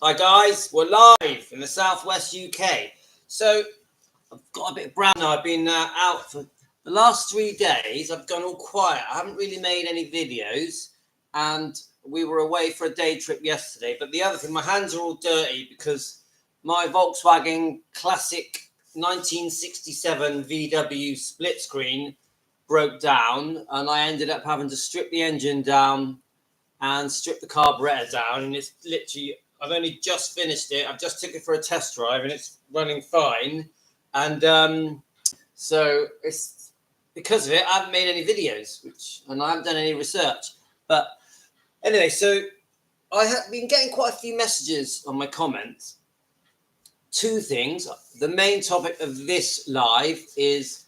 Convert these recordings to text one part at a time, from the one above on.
Hi guys, we're live in the southwest UK. So I've got a bit of brown now. I've been out for the last 3 days. I've gone all quiet. I haven't really made any videos, and we were away for a day trip yesterday. But the other thing, my hands are all dirty because my Volkswagen Classic 1967 VW split screen broke down, and I ended up having to strip the engine down and strip the carburetor down, and it's literally, I've only just finished it. I've just took it for a test drive and it's running fine. And so it's because of it, I haven't made any videos, and I haven't done any research. But anyway, so I have been getting quite a few messages on my comments. Two things. The main topic of this live is,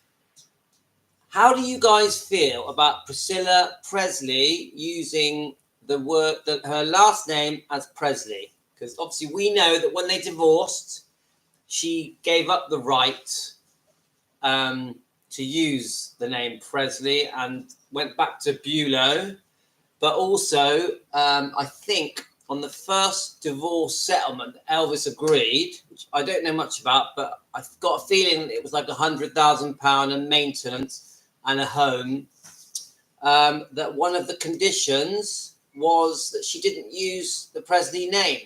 how do you guys feel about Priscilla Presley using her last name as Presley? Because obviously we know that when they divorced, she gave up the right to use the name Presley and went back to Bulow. But also, I think on the first divorce settlement, Elvis agreed, which I don't know much about, but I've got a feeling it was like £100,000 and maintenance and a home. That one of the conditions was that she didn't use the Presley name.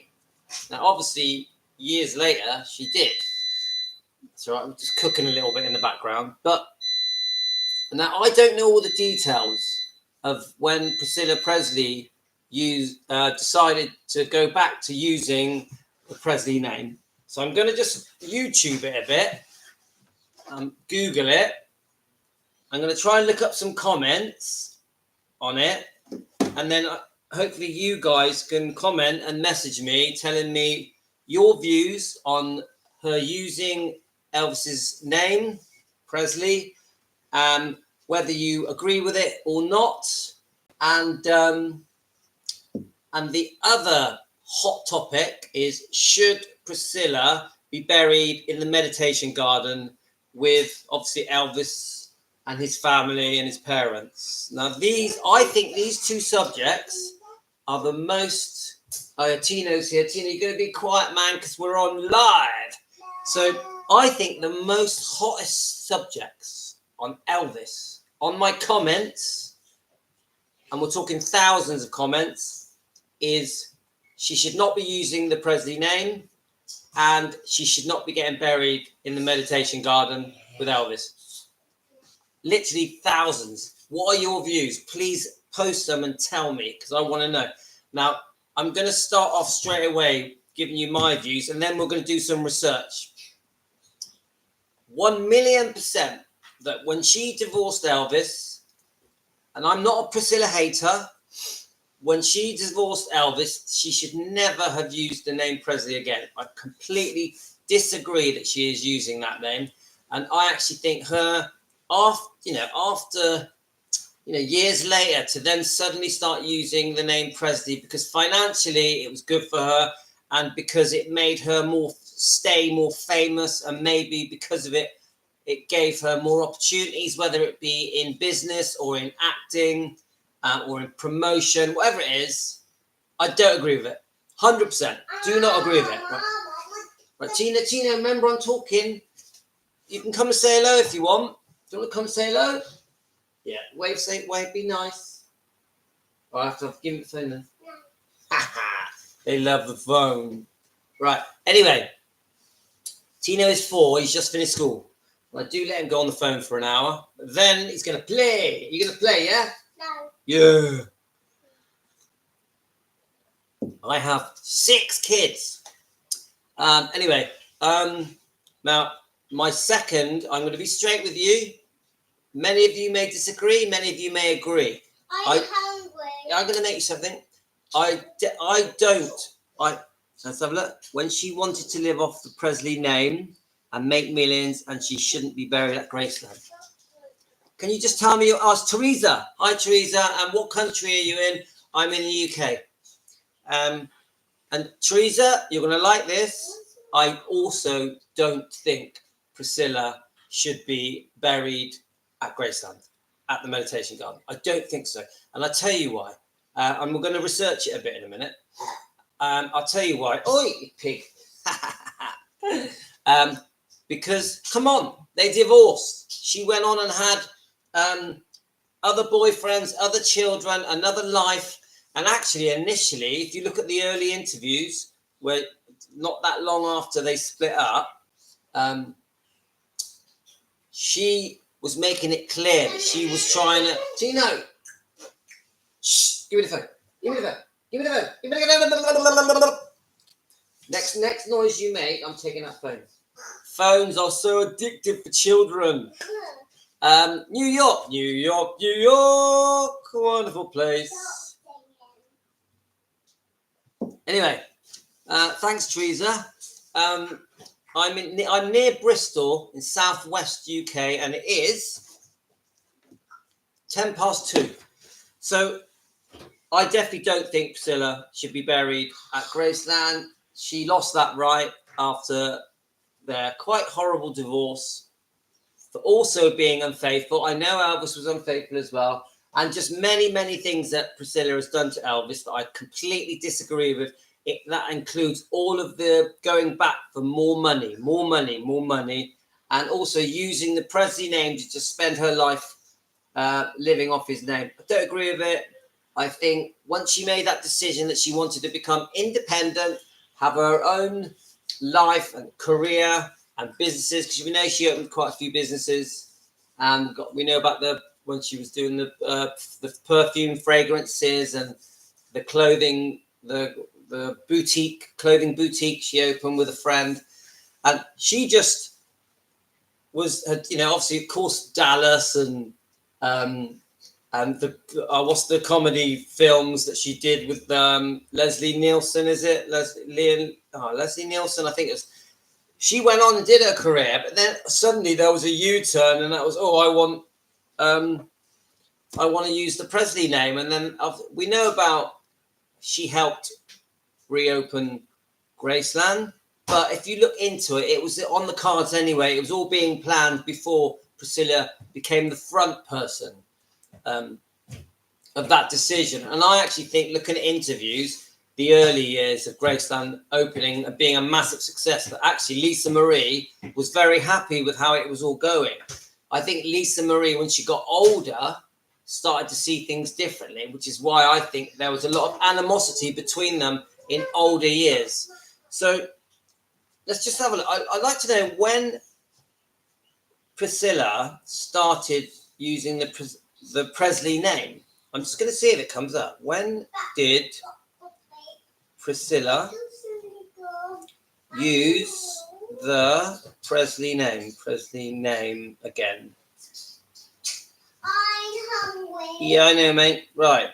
Now, obviously, years later, she did. So I'm just cooking a little bit in the background. But now I don't know all the details of when Priscilla Presley decided to go back to using the Presley name. So I'm going to just YouTube it a bit, Google it. I'm going to try and look up some comments on it, and then hopefully you guys can comment and message me telling me your views on her using Elvis's name, Presley, whether you agree with it or not. And the other hot topic is, should Priscilla be buried in the meditation garden with obviously Elvis and his family and his parents? Now, I think these two subjects are the most. Tino's here. Tino, you're going to be quiet, man, because we're on live. So I think the most hottest subjects on Elvis, on my comments, and we're talking thousands of comments, is she should not be using the Presley name, and she should not be getting buried in the meditation garden with Elvis. Literally thousands. What are your views? Please post them and tell me, because I want to know. Now, I'm going to start off straight away giving you my views, and then we're going to do some research. 1,000,000% that when she divorced Elvis, and I'm not a Priscilla hater, when she divorced Elvis, she should never have used the name Presley again. I completely disagree that she is using that name, and I actually think her after years later, to then suddenly start using the name Presley because financially it was good for her, and because it made her stay more famous, and maybe because of it, it gave her more opportunities, whether it be in business or in acting or in promotion, whatever it is. I don't agree with it. 100%. Do not agree with it. Right, Tina, remember I'm talking. You can come and say hello if you want. Do you want to come and say hello? Yeah, wave, be nice. Oh, I have to give it the phone then. No. They love the phone. Right, anyway. Tino is 4, he's just finished school. I do let him go on the phone for an hour, but then he's going to play. You're going to play, yeah? No. Yeah. I have 6 kids. Anyway, now, my second, I'm going to be straight with you. Many of you may disagree, many of you may agree. I'm hungry. I'm going to make you something. Let's have a look. When she wanted to live off the Presley name and make millions, and she shouldn't be buried at Graceland. Can you just tell me? Ask Teresa. Hi, Teresa. And what country are you in? I'm in the UK. And Teresa, you're going to like this. I also don't think Priscilla should be buried at Graceland, at the meditation garden. I don't think so. And I'll tell you why. And we're going to research it a bit in a minute. I'll tell you why. Oi, you pig. Because, come on, they divorced. She went on and had other boyfriends, other children, another life. And actually, initially, if you look at the early interviews, where not that long after they split up, she was making it clear that she was trying to... Tino! Shh! Give me the phone. Give me the phone. Give me the phone. Give me the phone. Next noise you make, I'm taking that phone. Phones are so addictive for children. New York, New York, New York. Wonderful place. Anyway, thanks, Teresa. I'm near Bristol in southwest UK, and it is 2:10. So I definitely don't think Priscilla should be buried at Graceland. She lost that right after their quite horrible divorce, for also being unfaithful. I know Elvis was unfaithful as well, and just many, many things that Priscilla has done to Elvis that I completely disagree with. That includes all of the going back for more money, and also using the Presley name to just spend her life living off his name. I don't agree with it. I think once she made that decision that she wanted to become independent, have her own life and career and businesses, because we know she opened quite a few businesses, and we know about when she was doing the perfume fragrances and the clothing, the clothing boutique she opened with a friend, and she just was, obviously, of course, Dallas and the what's the comedy films that she did with Leslie Nielsen? Is it Leslie Nielsen? I think it was. She went on and did her career, but then suddenly there was a U-turn, and that was, I want to use the Presley name, and then we know about she helped reopen Graceland, but if you look into it, it was on the cards anyway. It was all being planned before Priscilla became the front person of that decision. And I actually think, looking at interviews, the early years of Graceland opening and being a massive success, that actually Lisa Marie was very happy with how it was all going. I think Lisa Marie, when she got older, started to see things differently, which is why I think there was a lot of animosity between them in older years. So let's just have a look. I'd like to know when Priscilla started using the Presley name. I'm just going to see if it comes up. When did Priscilla use the Presley name? Presley name again. I'm hungry. Yeah, I know, mate. Right.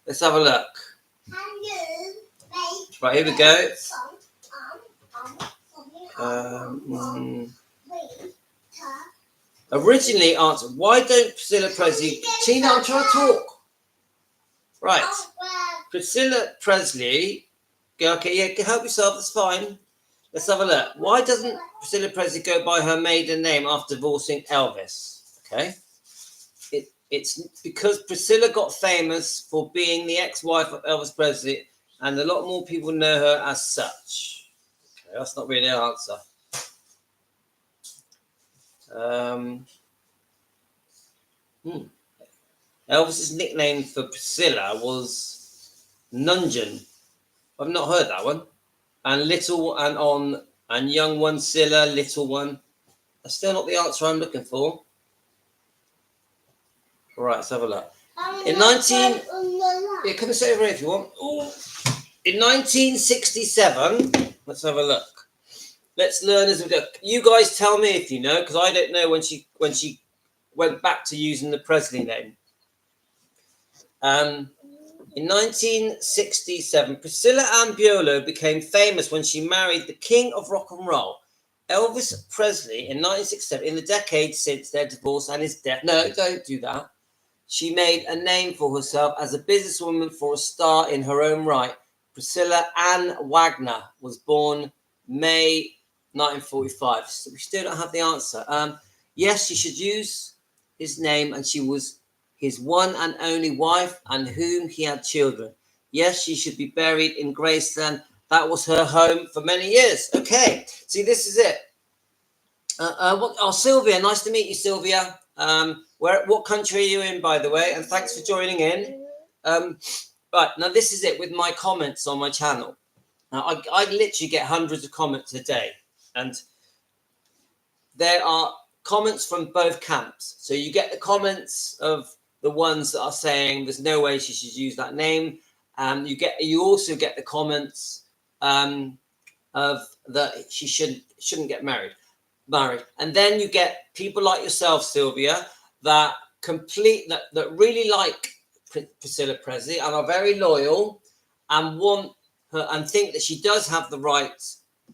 Let's have a look. Right, here we go. Originally answered, why don't Priscilla Presley... Tina, I'm trying to talk. Right. Priscilla Presley... Okay, yeah, help yourself, that's fine. Let's have a look. Why doesn't Priscilla Presley go by her maiden name after divorcing Elvis? Okay. It's because Priscilla got famous for being the ex-wife of Elvis Presley, and a lot more people know her as such. Okay, that's not really an answer. Elvis's nickname for Priscilla was Nungeon. I've not heard that one. And young one, Silla, little one. That's still not the answer I'm looking for. All right, let's have a look. Yeah, come and sit over here if you want. Ooh. In 1967, let's have a look. Let's learn as we go. You guys tell me if you know, because I don't know when she went back to using the Presley name. In 1967, Priscilla Ambiolo became famous when she married the king of rock and roll, Elvis Presley, in 1967. In the decades since their divorce and his death. No, don't do that. She made a name for herself as a businesswoman for a star in her own right. Priscilla Ann Wagner was born May 1945. So we still don't have the answer. Yes, she should use his name, and she was his one and only wife, and whom he had children. Yes, she should be buried in Graceland. That was her home for many years. Okay, see, this is it. Sylvia, nice to meet you, Sylvia. What country are you in, by the way? And thanks for joining in. Right, now this is it with my comments on my channel. Now, I literally get hundreds of comments a day, and there are comments from both camps. So you get the comments of the ones that are saying there's no way she should use that name. You also get the comments of that she shouldn't get married. And then you get people like yourself, Sylvia, that really like Priscilla Presley and are very loyal and want her and think that she does have the right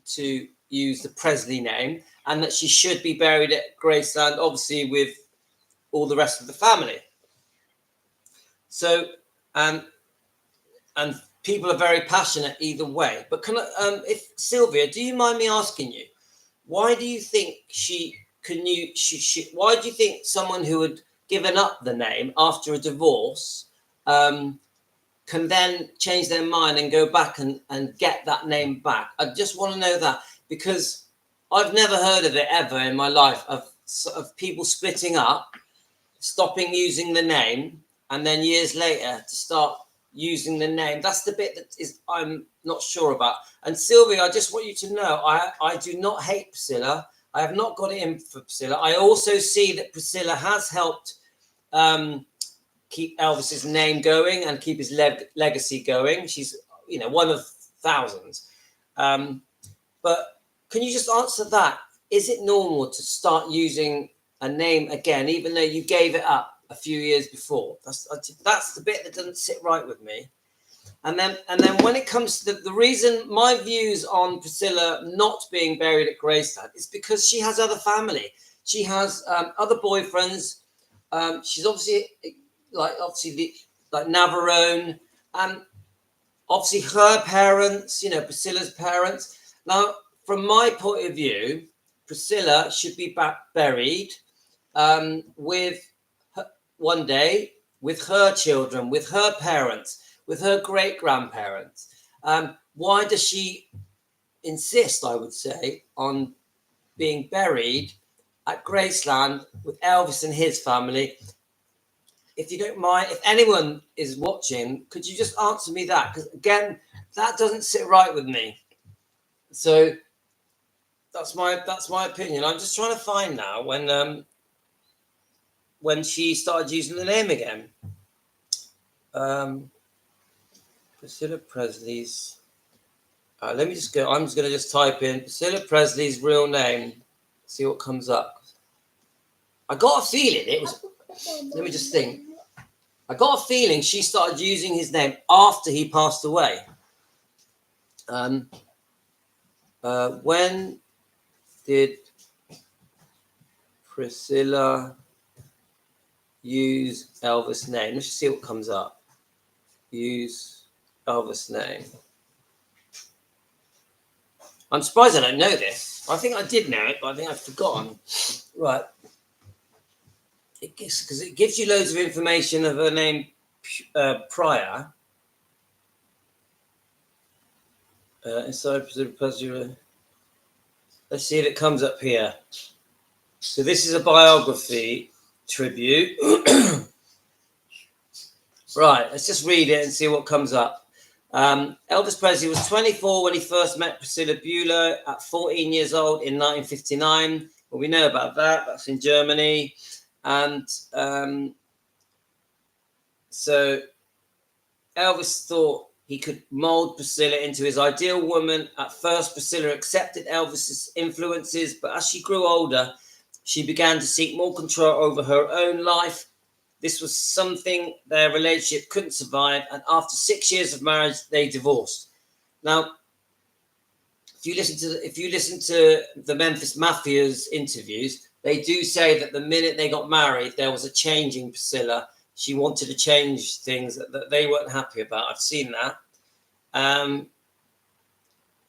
to use the Presley name and that she should be buried at Graceland, obviously with all the rest of the family. So, and people are very passionate either way. But if Sylvia, do you mind me asking you, why do you think why do you think someone who had given up the name after a divorce can then change their mind and go back and get that name back? I just want to know that, because I've never heard of it ever in my life of people splitting up, stopping using the name, and then years later to start using the name. That's the bit that I'm not sure about. And Sylvia, I just want you to know, I do not hate Priscilla. I have not got it in for Priscilla. I also see that Priscilla has helped keep Elvis's name going and keep his legacy going. She's, one of thousands. But can you just answer that? Is it normal to start using a name again, even though you gave it up a few years before? That's the bit that doesn't sit right with me. And then when it comes to the reason my views on Priscilla not being buried at Graceland is because she has other family. She has other boyfriends. She's obviously like Navarone, and obviously her parents, Priscilla's parents. Now, from my point of view, Priscilla should be buried with her, one day with her children, with her parents, with her great-grandparents. Why does she insist, I would say, on being buried at Graceland with Elvis and his family? If you don't mind, if anyone is watching, could you just answer me that? Because again, that doesn't sit right with me. So that's my opinion. I'm just trying to find now when she started using the name again. Priscilla Presley's. Let me just go. I'm just going to just type in Priscilla Presley's real name. See what comes up. I got a feeling it was. Let me just think. I got a feeling she started using his name after he passed away. When did Priscilla use Elvis' name? Let's just see what comes up. Use Elvis' name. I'm surprised I don't know this. I think I did know it, but I think I've forgotten. Right. Because it gives you loads of information of her name prior. Inside Priscilla. Let's see if it comes up here. So this is a biography tribute. Right, let's just read it and see what comes up. Elvis Presley was 24 when he first met Priscilla Bueller at 14 years old in 1959. Well, we know about that. That's in Germany. And so Elvis thought he could mold Priscilla into his ideal woman. At first, Priscilla accepted Elvis's influences, but as she grew older, she began to seek more control over her own life. This was something their relationship couldn't survive, and after 6 years of marriage, they divorced. Now, if you listen to the Memphis Mafia's interviews, they do say that the minute they got married, there was a change in Priscilla. She wanted to change things that they weren't happy about. I've seen that.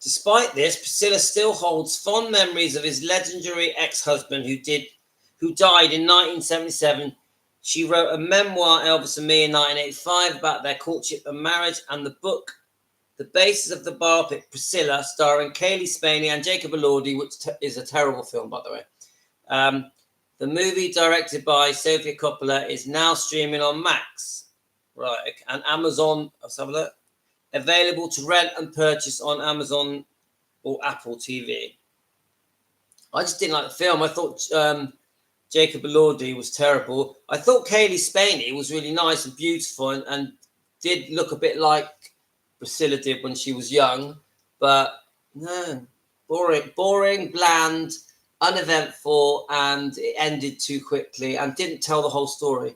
Despite this, Priscilla still holds fond memories of his legendary ex-husband who died in 1977. She wrote a memoir, Elvis and Me, in 1985 about their courtship and marriage, and the book, The Basis of the Biopic Priscilla, starring Kaylee Spaney and Jacob Elordi, which is a terrible film, by the way. The movie, directed by Sofia Coppola, is now streaming on Max, right, and Amazon. Let's have a look. Available to rent and purchase on Amazon or Apple TV. I just didn't like the film. I thought Jacob Elordi was terrible. I thought Kaylee Spaney was really nice and beautiful and did look a bit like Priscilla did when she was young. But no, boring, bland, uneventful, and it ended too quickly and didn't tell the whole story.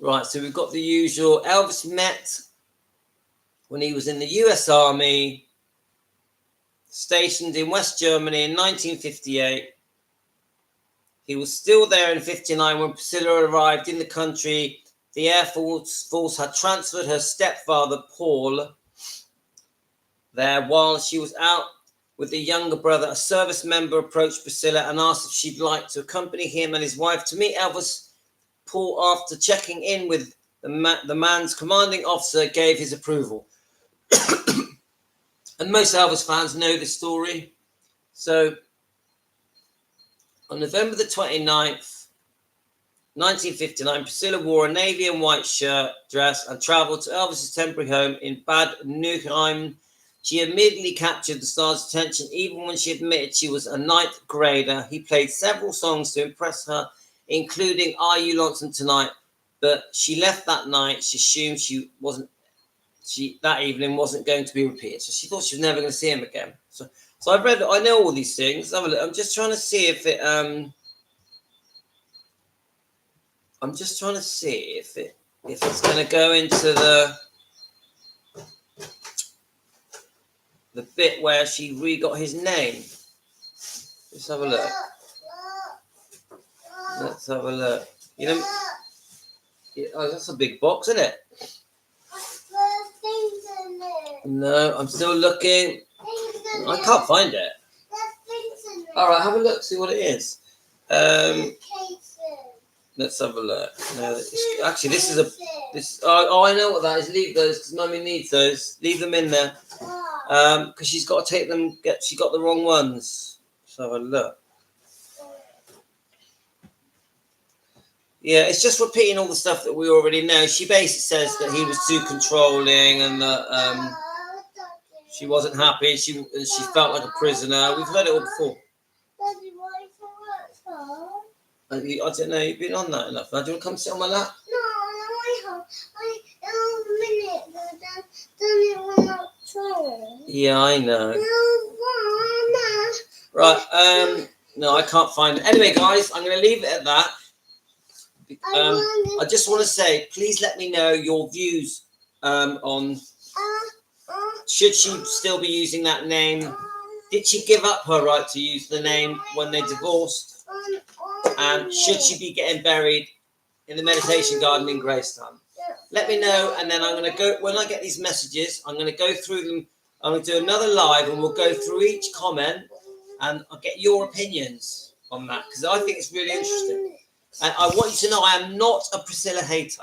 Right, so we've got the usual. Elvis met when he was in the US Army, stationed in West Germany in 1958. He was still there in 59 when Priscilla arrived in the country. The Air Force had transferred her stepfather, Paul, there while she was out with the younger brother. A service member approached Priscilla and asked if she'd like to accompany him and his wife to meet Elvis. Paul, after checking in with the man's commanding officer, gave his approval. And most Elvis fans know this story. So, on November the 29th, 1959, Priscilla wore a navy and white dress and travelled to Elvis's temporary home in Bad Nauheim. She immediately captured the star's attention, even when she admitted she was a ninth grader. He played several songs to impress her, including Are You Lonesome Tonight? But she left that night. She assumed that evening wasn't going to be repeated. So she thought she was never going to see him again. So I know all these things. Have a look. I'm just trying to see if it's going to go into the bit where she re-got his name. Let's have a look. Let's have a look. You know, that's a big box, isn't it? No, I'm still looking. I can't find it. All right, have a look, see what it is. Let's have a look. No, actually, Oh, I know what that is. Leave those because Mummy needs those. Leave them in there because she's got to take them. She got the wrong ones. Let's have a look. Yeah, it's just repeating all the stuff that we already know. She basically says that he was too controlling and that she wasn't happy. She felt like a prisoner. We've heard it all before. I don't know. You've been on that enough. Now, do you want to come sit on my lap? No, I have a minute. Then it went up too. Yeah, I know. Right. No, I can't find it. Anyway, guys, I'm going to leave it at that. I just want to say, please let me know your views on should she still be using that name? Did she give up her right to use the name when they divorced? And should she be getting buried in the meditation garden in Gracetown? Let me know, and then I'm going to go, when I get these messages, I'm going to go through them. I'm going to do another live, and we'll go through each comment, and I'll get your opinions on that, because I think it's really interesting. And I want you to know I am not a Priscilla hater.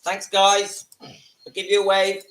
Thanks, guys. I'll give you a wave.